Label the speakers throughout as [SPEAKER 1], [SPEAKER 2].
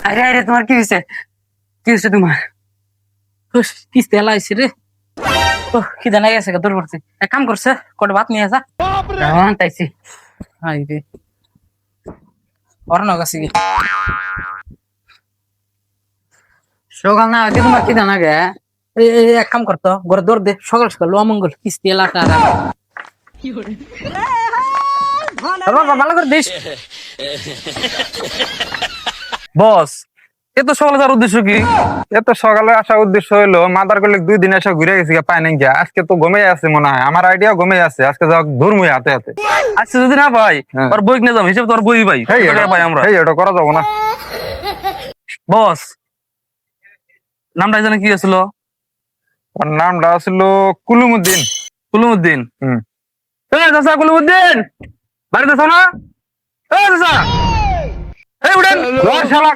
[SPEAKER 1] আরে আরে তোমার কি হয়েছে? কি হয়েছে তোমার?
[SPEAKER 2] কিস্তি এলা আইসি রে। খিদে নাই গেছে দূর করছি। এক কাম করছে কটা ভাত নিয়ে আসা।
[SPEAKER 1] তাইছি
[SPEAKER 2] হাই রে ওর নগাছি
[SPEAKER 1] সকাল না হইতে তোমার কি জানা গে?
[SPEAKER 2] এক কাম করতো ঘরে দৌড় দে সকাল সকাল লো মঙ্গল কিস্তি এলাটা ভালো করে দিস।
[SPEAKER 3] বস এত সকালে যাওয়ার উদ্দেশ্য কি? এত সকালে আসার উদ্দেশ্য হইলো মাদার করলে 2 দিন এসে ঘুরে গেছি পাই নাই গিয়া। আজকে তো ঘুমিয়ে আছে মনে হয়, আমার আইডিয়া ঘুমিয়ে আছে। আজকে যাও ধর্মই হাতে হাতে।
[SPEAKER 4] আজকে যদি না ভাই
[SPEAKER 3] হ্যাঁ।
[SPEAKER 4] ওর বই কিনে যাবো হিসেবে তোর বই ভাই
[SPEAKER 3] এই
[SPEAKER 4] টাকা পাই আমরা।
[SPEAKER 3] এটা করা যাবো না।
[SPEAKER 4] বস নামটা জানে কি ছিল?
[SPEAKER 3] ওর নামটা ছিল কুলুমুদ্দিন।
[SPEAKER 4] কুলুমুদ্দিন।
[SPEAKER 3] হুম।
[SPEAKER 4] চাচা কুলুমুদ্দিন বাড়িতে আছো না? চাচা এই উঠেন শালা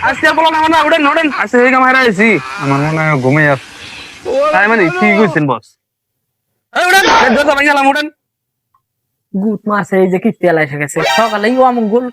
[SPEAKER 4] আজকে বলো না মানে উঠেন উঠেন আজকে এই কাম হারা আইছি।
[SPEAKER 3] আমার মনে হয় ঘুমিয়ে আছে।
[SPEAKER 4] তাই মানে ঠিক কইছেন বস। এই উঠেন দরজা ভাঙি গেলাম উঠেন।
[SPEAKER 2] গুট মারছে এই যে কিস্তি এলা এসে গেছে সকালে ও মঙ্গল